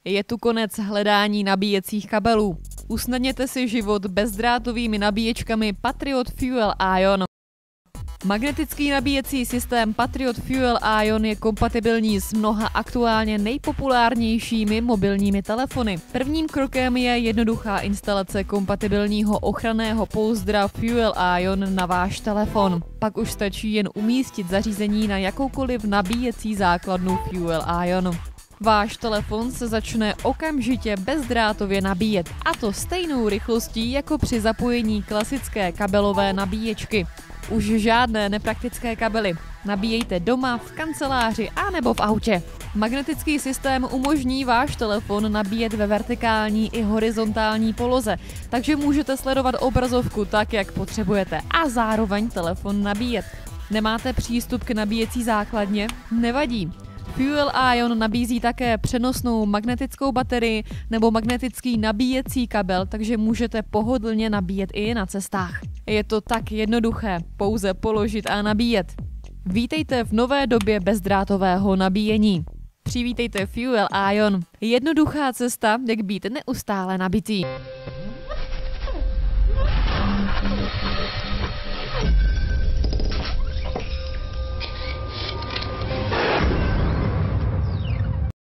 Je tu konec hledání nabíjecích kabelů. Usnadněte si život bezdrátovými nabíječkami Patriot Fuel Ion. Magnetický nabíjecí systém Patriot Fuel Ion je kompatibilní s mnoha aktuálně nejpopulárnějšími mobilními telefony. Prvním krokem je jednoduchá instalace kompatibilního ochranného pouzdra Fuel Ion na váš telefon. Pak už stačí jen umístit zařízení na jakoukoliv nabíjecí základnu Fuel Ion. Váš telefon se začne okamžitě bezdrátově nabíjet, a to stejnou rychlostí jako při zapojení klasické kabelové nabíječky. Už žádné nepraktické kabely. Nabíjejte doma, v kanceláři a nebo v autě. Magnetický systém umožní váš telefon nabíjet ve vertikální i horizontální poloze, takže můžete sledovat obrazovku tak, jak potřebujete, a zároveň telefon nabíjet. Nemáte přístup k nabíjecí základně? Nevadí. Fuel Ion nabízí také přenosnou magnetickou baterii nebo magnetický nabíjecí kabel, takže můžete pohodlně nabíjet i na cestách. Je to tak jednoduché, pouze položit a nabíjet. Vítejte v nové době bezdrátového nabíjení. Přivítejte Fuel Ion. Jednoduchá cesta, jak být neustále nabitý.